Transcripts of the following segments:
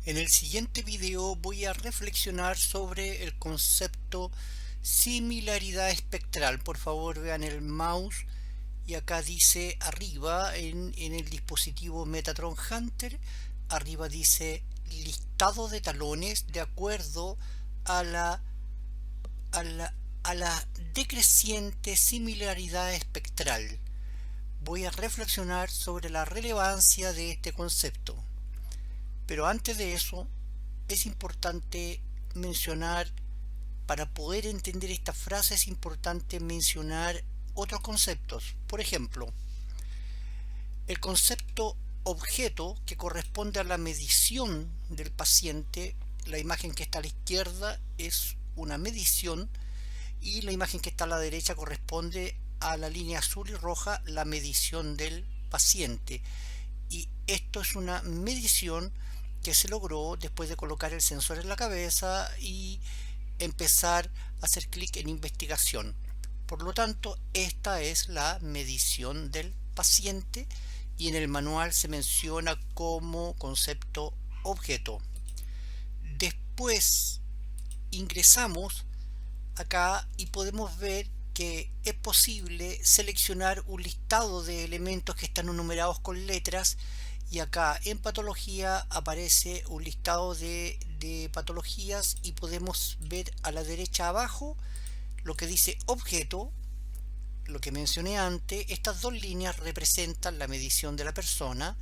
En el siguiente video voy a reflexionar sobre el concepto similaridad espectral. Por favor, vean el mouse y acá dice arriba en el dispositivo Metatron Hunter, arriba dice listado de talones de acuerdo a la, a la, a la decreciente similaridad espectral. Voy a reflexionar sobre la relevancia de este concepto. Pero antes de eso, es importante mencionar, para poder entender esta frase, es importante mencionar otros conceptos. Por ejemplo, el concepto objeto, que corresponde a la medición del paciente. La imagen que está a la izquierda es una medición y la imagen que está a la derecha corresponde a la línea azul y roja, la medición del paciente. Y esto es una medición que se logró después de colocar el sensor en la cabeza y empezar a hacer clic en investigación. Por lo tanto, esta es la medición del paciente y en el manual se menciona como concepto objeto. Después ingresamos acá y podemos ver que es posible seleccionar un listado de elementos que están enumerados con letras, y acá en patología aparece un listado de patologías y podemos ver a la derecha abajo lo que dice objeto, lo que mencioné antes. Estas dos líneas representan la medición de la persona.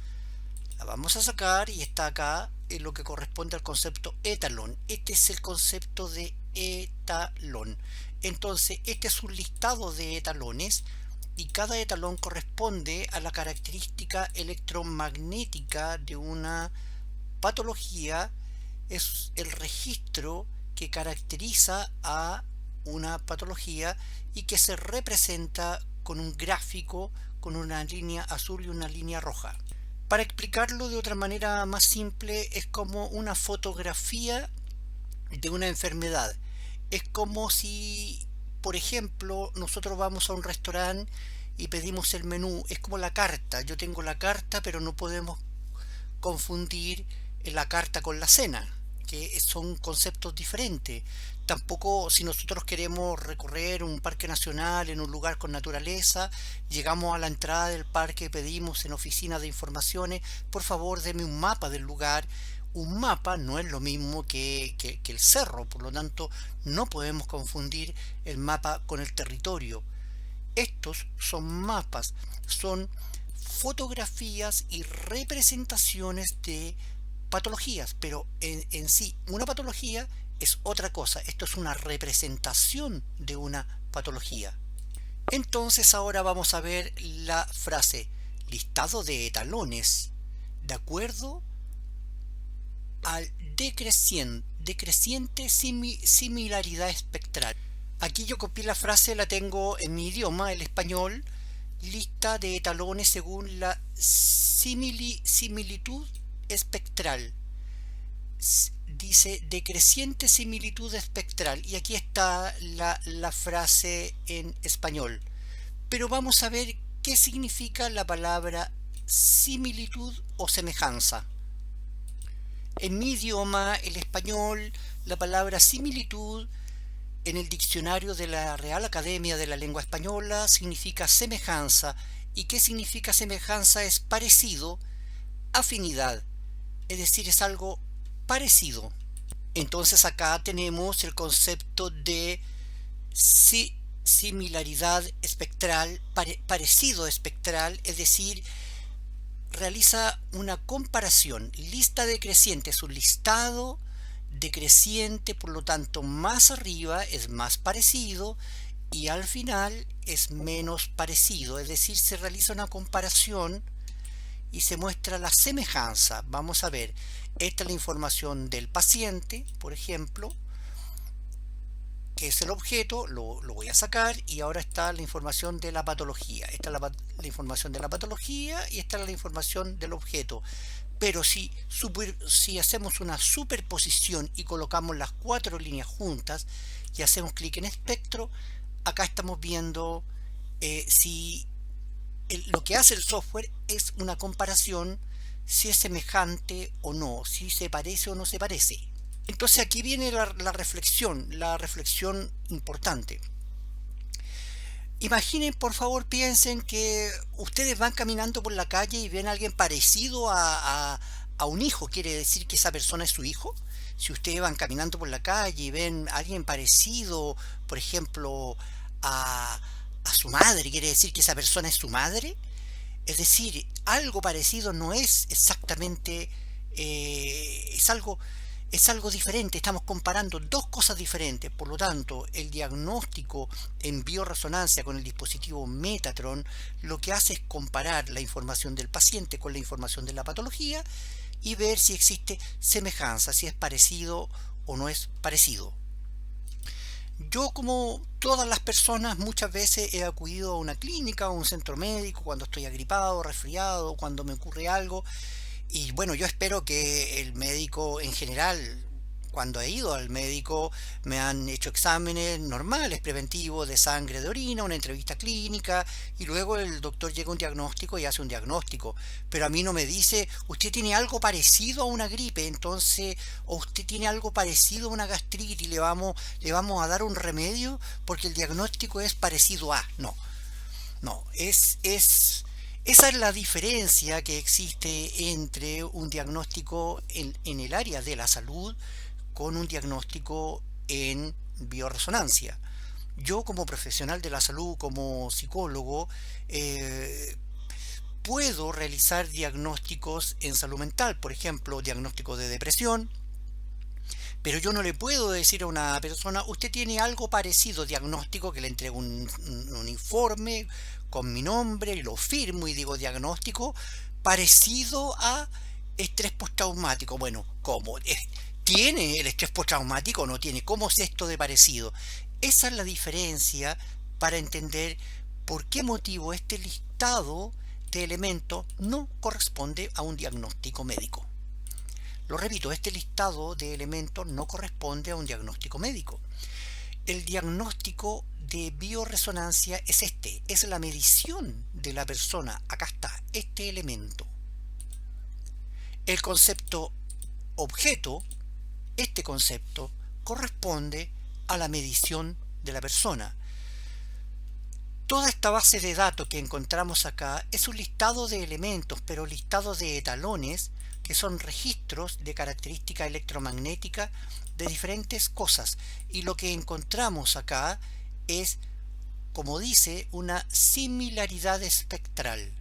La vamos a sacar y está acá en lo que corresponde al concepto etalón. Este es el concepto de etalón. Entonces, este es un listado de etalones y cada etalón corresponde a la característica electromagnética de una patología. Es el registro que caracteriza a una patología y que se representa con un gráfico con una línea azul y una línea roja. Para explicarlo de otra manera más simple, es como una fotografía de una enfermedad. Es como si, por ejemplo, nosotros vamos a un restaurante y pedimos el menú. Es como la carta. Yo tengo la carta, pero no podemos confundir la carta con la cena, que son conceptos diferentes. Tampoco, si nosotros queremos recorrer un parque nacional en un lugar con naturaleza, llegamos a la entrada del parque, pedimos en oficina de informaciones, por favor deme un mapa del lugar. Un mapa no es lo mismo que el cerro, por lo tanto no podemos confundir el mapa con el territorio. Estos son mapas, son fotografías y representaciones de patologías, pero en sí una patología es otra cosa. Esto es una representación de una patología. Entonces ahora vamos a ver la frase listado de etalones de acuerdo al decreciente similaridad espectral. Aquí yo copié la frase, la tengo en mi idioma, el español. Lista de etalones según la similitud espectral. Dice decreciente similitud espectral, y aquí está la frase en español. Pero vamos a ver qué significa la palabra similitud o semejanza. En mi idioma, el español, la palabra similitud en el diccionario de la Real Academia de la Lengua Española significa semejanza. ¿Y qué significa semejanza? Es parecido, afinidad, es decir, es algo parecido. Entonces acá tenemos el concepto de similaridad espectral, parecido espectral, es decir, realiza una comparación. Lista decreciente es un listado decreciente, por lo tanto más arriba es más parecido y al final es menos parecido, es decir, se realiza una comparación y se muestra la semejanza. Vamos a ver, esta es la información del paciente, por ejemplo, que es el objeto. Lo voy a sacar y ahora está la información de la patología. Esta es la información de la patología y esta es la información del objeto. Pero si hacemos una superposición y colocamos las cuatro líneas juntas y hacemos clic en espectro, acá estamos viendo si lo que hace el software es una comparación si es semejante o no, si se parece o no se parece. Entonces aquí viene la reflexión importante. Imaginen, por favor, piensen que ustedes van caminando por la calle y ven a alguien parecido a un hijo. ¿Quiere decir que esa persona es su hijo? Si ustedes van caminando por la calle y ven a alguien parecido, por ejemplo, a su madre, ¿quiere decir que esa persona es su madre? Es decir, algo parecido no es exactamente, es algo diferente, estamos comparando dos cosas diferentes. Por lo tanto, el diagnóstico en bioresonancia con el dispositivo Metatron lo que hace es comparar la información del paciente con la información de la patología y ver si existe semejanza, si es parecido o no es parecido. Yo, como todas las personas, muchas veces he acudido a una clínica o a un centro médico cuando estoy agripado, resfriado, cuando me ocurre algo. Y bueno, yo espero que el médico en general, cuando he ido al médico, me han hecho exámenes normales, preventivos, de sangre, de orina, una entrevista clínica, y luego el doctor llega a un diagnóstico y hace un diagnóstico. Pero a mí no me dice, usted tiene algo parecido a una gripe, entonces, o usted tiene algo parecido a una gastritis, le vamos a dar un remedio porque el diagnóstico es parecido a. No, no, esa es la diferencia que existe entre un diagnóstico en el área de la salud con un diagnóstico en bioresonancia. Yo, como profesional de la salud, como psicólogo, eh, puedo realizar diagnósticos en salud mental, por ejemplo, diagnóstico de depresión, pero yo no le puedo decir a una persona, usted tiene algo parecido, diagnóstico, que le entrego un informe con mi nombre, lo firmo y digo diagnóstico, parecido a estrés postraumático. Bueno, ¿cómo? ¿Tiene el estrés postraumático o no tiene? ¿Cómo es esto de parecido? Esa es la diferencia para entender por qué motivo este listado de elementos no corresponde a un diagnóstico médico. Lo repito, este listado de elementos no corresponde a un diagnóstico médico. El diagnóstico de bioresonancia es es la medición de la persona. Acá está, este elemento. El concepto objeto, este concepto, corresponde a la medición de la persona. Toda esta base de datos que encontramos acá es un listado de elementos, pero listado de etalones, que son registros de característica electromagnética de diferentes cosas. Y lo que encontramos acá es, como dice, una similaridad espectral.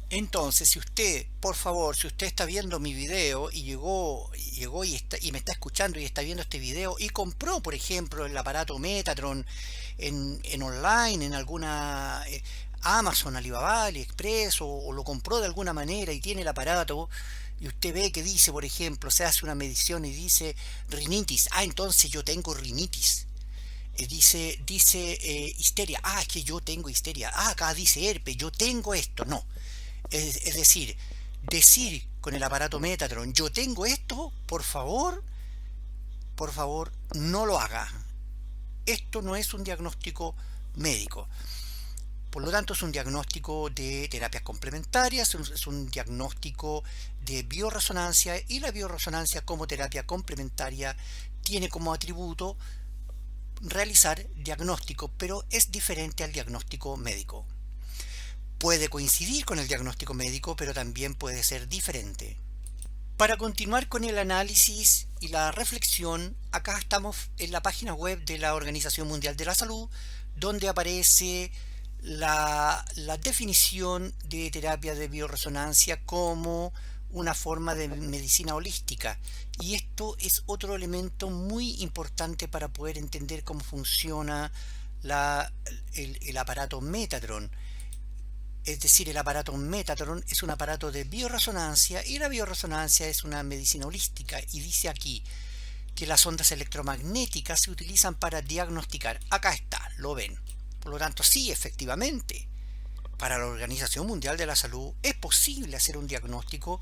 Entonces, si usted, por favor, si usted está viendo mi video y llegó y me está escuchando y está viendo este video y compró, por ejemplo, el aparato Metatron en online, en alguna Amazon, Alibaba, AliExpress, o lo compró de alguna manera y tiene el aparato, y usted ve que dice, por ejemplo, se hace una medición y dice rinitis, entonces yo tengo rinitis. Dice histeria, es que yo tengo histeria, acá dice herpes, yo tengo esto. No, es decir con el aparato Metatron, yo tengo esto, por favor, no lo haga. Esto no es un diagnóstico médico. Por lo tanto, es un diagnóstico de terapias complementarias, es un diagnóstico de bioresonancia, y la bioresonancia como terapia complementaria tiene como atributo realizar diagnóstico, pero es diferente al diagnóstico médico. Puede coincidir con el diagnóstico médico, pero también puede ser diferente. Para continuar con el análisis y la reflexión, acá estamos en la página web de la Organización Mundial de la Salud, donde aparece la definición de terapia de bioresonancia como una forma de medicina holística. Y esto es otro elemento muy importante para poder entender cómo funciona el aparato Metatron. Es decir, el aparato Metatron es un aparato de bioresonancia, y la bioresonancia es una medicina holística. Y dice aquí que las ondas electromagnéticas se utilizan para diagnosticar. Acá está, lo ven. Por lo tanto, sí, efectivamente, para la Organización Mundial de la Salud es posible hacer un diagnóstico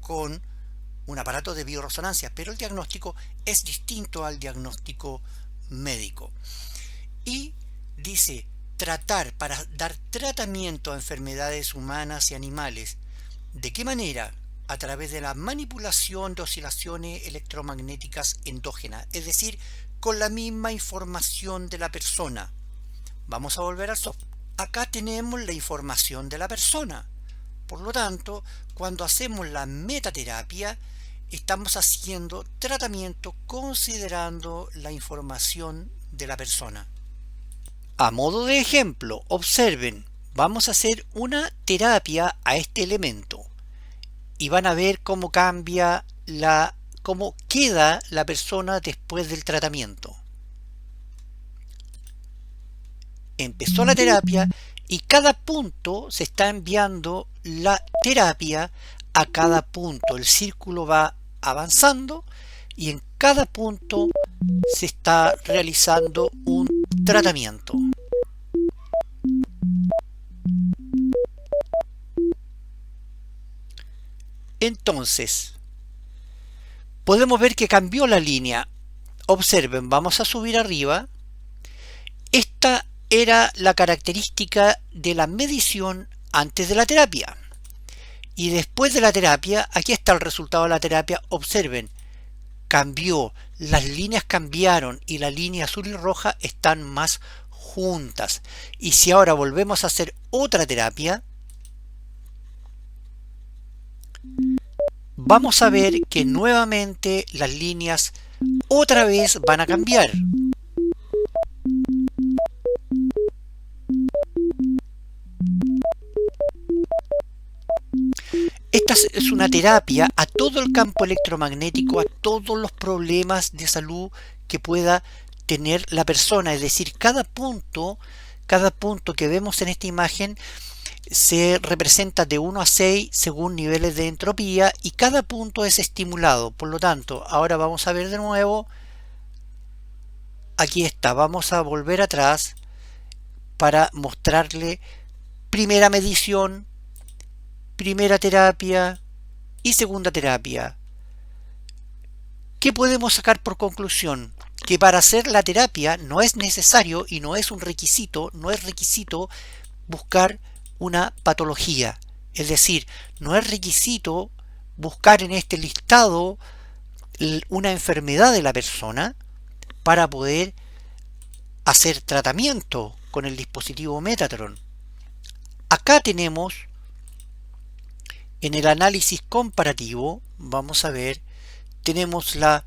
con un aparato de bioresonancia, pero el diagnóstico es distinto al diagnóstico médico. Y dice, para dar tratamiento a enfermedades humanas y animales. ¿De qué manera? a través de la manipulación de oscilaciones electromagnéticas endógenas, es decir, con la misma información de la persona. Vamos a volver al software. Acá tenemos la información de la persona. Por lo tanto, cuando hacemos la metaterapia, estamos haciendo tratamiento considerando la información de la persona. A modo de ejemplo, observen, vamos a hacer una terapia a este elemento y van a ver cómo cambia cómo queda la persona después del tratamiento. Empezó la terapia y cada punto se está enviando la terapia a cada punto. El círculo va avanzando y en cada punto se está realizando un tratamiento. Entonces, podemos ver que cambió la línea. Observen, vamos a subir arriba. Esta era la característica de la medición antes de la terapia. Y después de la terapia, aquí está el resultado de la terapia. Observen, cambió, las líneas cambiaron y la línea azul y roja están más juntas. Y si ahora volvemos a hacer otra terapia, vamos a ver que nuevamente las líneas otra vez van a cambiar. Esta es una terapia a todo el campo electromagnético, a todos los problemas de salud que pueda tener la persona. Es decir, cada punto que vemos en esta imagen se representa de 1 a 6 según niveles de entropía y cada punto es estimulado. Por lo tanto, ahora vamos a ver de nuevo. Aquí está, vamos a volver atrás para mostrarle primera medición, primera terapia y segunda terapia. ¿Qué podemos sacar por conclusión? Que para hacer la terapia no es necesario y no es requisito buscar una patología. Es decir, no es requisito buscar en este listado una enfermedad de la persona para poder hacer tratamiento con el dispositivo Metatron. Acá tenemos en el análisis comparativo, vamos a ver, tenemos la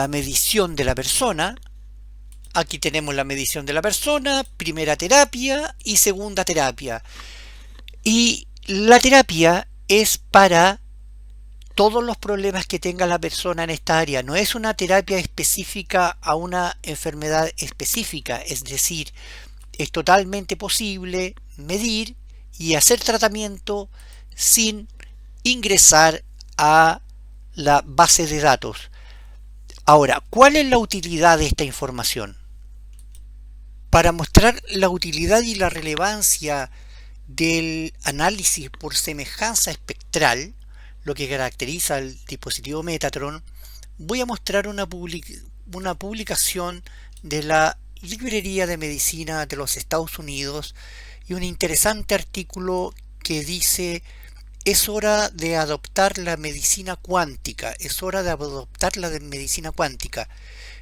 medición de la persona. Aquí tenemos la medición de la persona, primera terapia y segunda terapia. Y la terapia es para todos los problemas que tenga la persona en esta área. No es una terapia específica a una enfermedad específica. Es decir, es totalmente posible medir y hacer tratamiento sin ingresar a la base de datos. Ahora, ¿cuál es la utilidad de esta información? Para mostrar la utilidad y la relevancia del análisis por semejanza espectral, lo que caracteriza al dispositivo Metatron, voy a mostrar una publicación de la Librería de Medicina de los Estados Unidos y un interesante artículo que dice: es hora de adoptar la medicina cuántica, es hora de adoptar la medicina cuántica.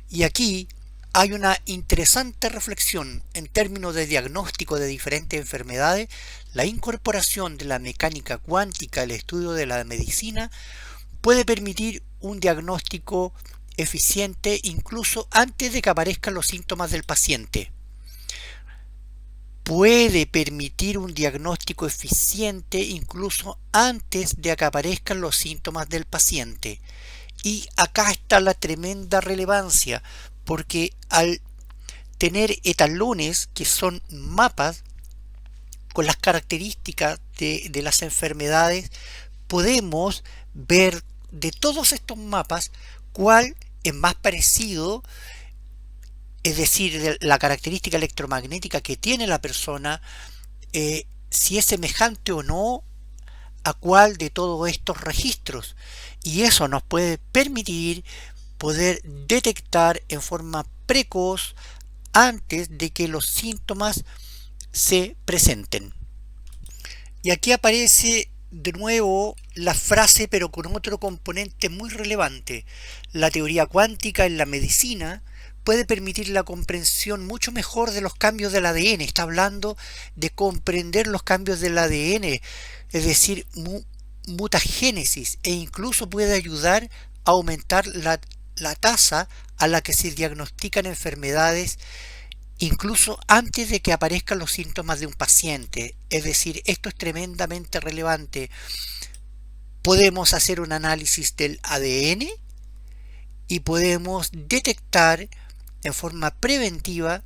Y aquí hay una interesante reflexión en términos de diagnóstico de diferentes enfermedades. La incorporación de la mecánica cuántica al estudio de la medicina puede permitir un diagnóstico eficiente incluso antes de que aparezcan los síntomas del paciente. Puede permitir un diagnóstico eficiente incluso antes de que aparezcan los síntomas del paciente. Y acá está la tremenda relevancia, porque al tener etalones, que son mapas con las características de las enfermedades, podemos ver de todos estos mapas cuál es más parecido, es decir, la característica electromagnética que tiene la persona, si es semejante o no a cuál de todos estos registros. Y eso nos puede permitir poder detectar en forma precoz antes de que los síntomas se presenten. Y aquí aparece de nuevo la frase, pero con otro componente muy relevante. La teoría cuántica en la medicina puede permitir la comprensión mucho mejor de los cambios del ADN. Está hablando de comprender los cambios del ADN, es decir, mutagénesis, e incluso puede ayudar a aumentar la tasa a la que se diagnostican enfermedades incluso antes de que aparezcan los síntomas de un paciente. Es decir, esto es tremendamente relevante. Podemos hacer un análisis del ADN y podemos detectar en forma preventiva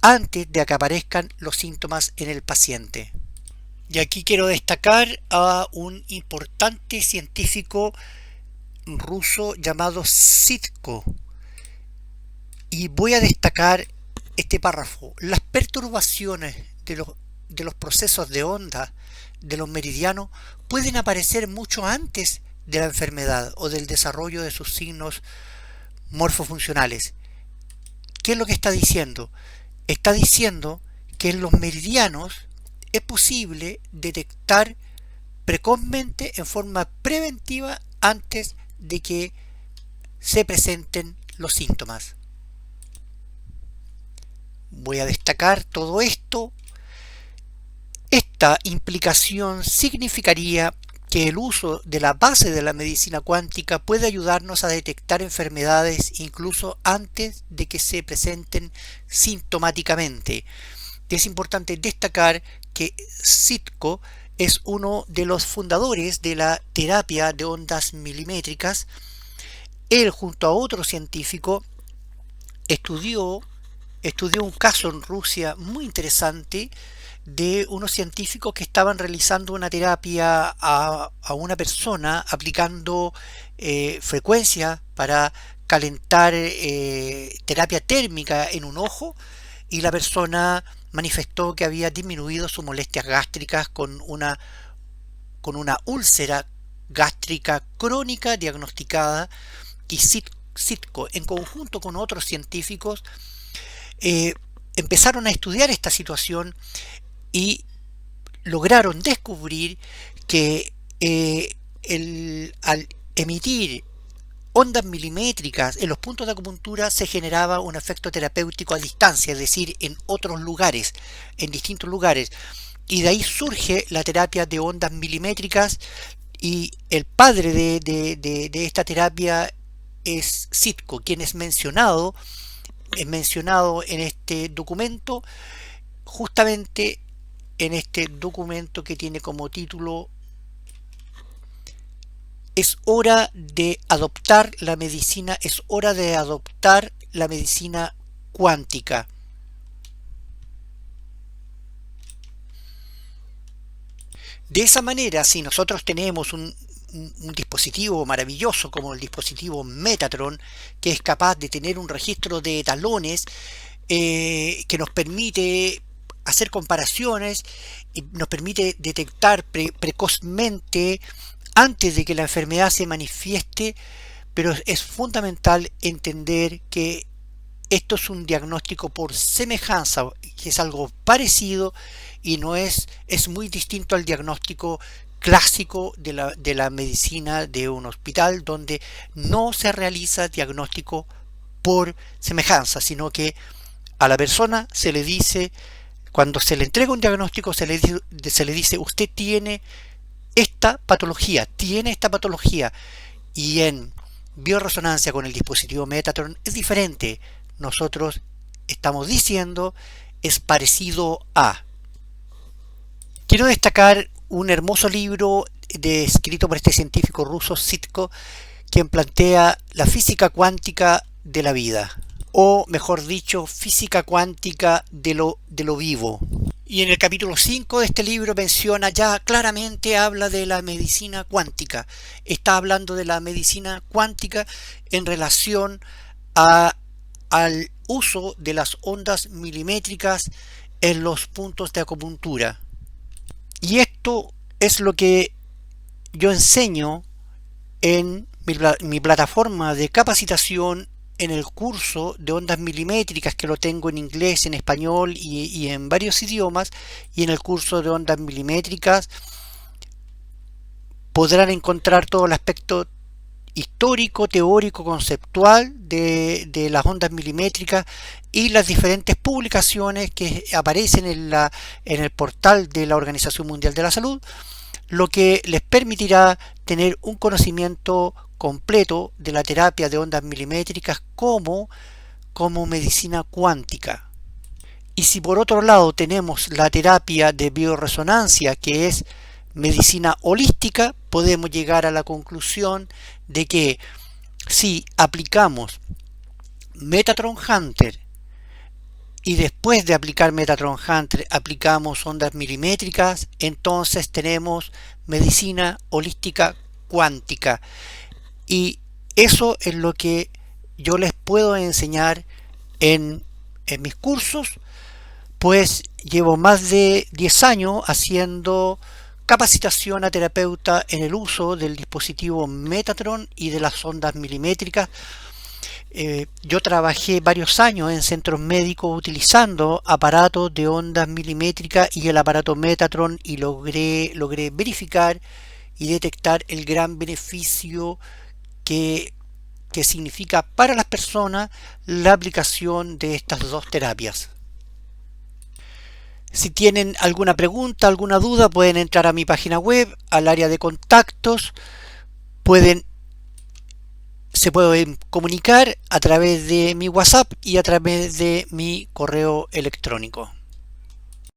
antes de que aparezcan los síntomas en el paciente. Y aquí quiero destacar a un importante científico ruso llamado Sitko. Y voy a destacar este párrafo. Las perturbaciones de los procesos de onda de los meridianos pueden aparecer mucho antes de la enfermedad o del desarrollo de sus signos morfofuncionales. ¿Qué es lo que está diciendo? Está diciendo que en los meridianos es posible detectar precozmente, en forma preventiva, antes de que se presenten los síntomas. Voy a destacar todo esto. Esta implicación significaría que el uso de la base de la medicina cuántica puede ayudarnos a detectar enfermedades incluso antes de que se presenten sintomáticamente. Es importante destacar que Sitko es uno de los fundadores de la terapia de ondas milimétricas. Él, junto a otro científico, estudió un caso en Rusia muy interesante de unos científicos que estaban realizando una terapia a una persona aplicando frecuencia para calentar, terapia térmica en un ojo, y la persona manifestó que había disminuido sus molestias gástricas con una úlcera gástrica crónica diagnosticada. Y Sitko, en conjunto con otros científicos, empezaron a estudiar esta situación y lograron descubrir que al emitir ondas milimétricas en los puntos de acupuntura se generaba un efecto terapéutico a distancia, es decir, en otros lugares, en distintos lugares. Y de ahí surge la terapia de ondas milimétricas, y el padre de esta terapia es Sitko, quien es mencionado en este documento, justamente en este documento que tiene como título es hora de adoptar la medicina cuántica. De esa manera, si nosotros tenemos un dispositivo maravilloso como el dispositivo Metatron, que es capaz de tener un registro de talones, que nos permite hacer comparaciones y nos permite detectar precozmente antes de que la enfermedad se manifieste, pero es fundamental entender que esto es un diagnóstico por semejanza, que es algo parecido y no es muy distinto al diagnóstico clásico de la medicina de un hospital, donde no se realiza diagnóstico por semejanza, sino que a la persona se le dice, cuando se le entrega un diagnóstico, se le dice usted tiene esta patología, y en bioresonancia con el dispositivo Metatron es diferente. Nosotros estamos diciendo es parecido a. Quiero destacar un hermoso libro escrito por este científico ruso Sitko, quien plantea la física cuántica de la vida, o mejor dicho, física cuántica de lo vivo. Y en el capítulo 5 de este libro menciona, ya claramente habla de la medicina cuántica. Está hablando de la medicina cuántica en relación al uso de las ondas milimétricas en los puntos de acupuntura. Y esto es lo que yo enseño en mi plataforma de capacitación, en el curso de ondas milimétricas, que lo tengo en inglés, en español y en varios idiomas, y en el curso de ondas milimétricas podrán encontrar todo el aspecto histórico, teórico, conceptual de las ondas milimétricas y las diferentes publicaciones que aparecen en el portal de la Organización Mundial de la Salud, lo que les permitirá tener un conocimiento completo de la terapia de ondas milimétricas como medicina cuántica. Y si por otro lado tenemos la terapia de bioresonancia, que es medicina holística, podemos llegar a la conclusión de que si aplicamos Metatron Hunter y después de aplicar Metatron Hunter aplicamos ondas milimétricas, entonces tenemos medicina holística cuántica. Y eso es lo que yo les puedo enseñar en mis cursos, pues llevo más de 10 años haciendo capacitación a terapeuta en el uso del dispositivo Metatron y de las ondas milimétricas. Yo trabajé varios años en centros médicos utilizando aparatos de ondas milimétricas y el aparato Metatron y logré verificar y detectar el gran beneficio que, que significa para las personas la aplicación de estas dos terapias. Si tienen alguna pregunta, alguna duda, pueden entrar a mi página web, al área de contactos, se pueden comunicar a través de mi WhatsApp y a través de mi correo electrónico.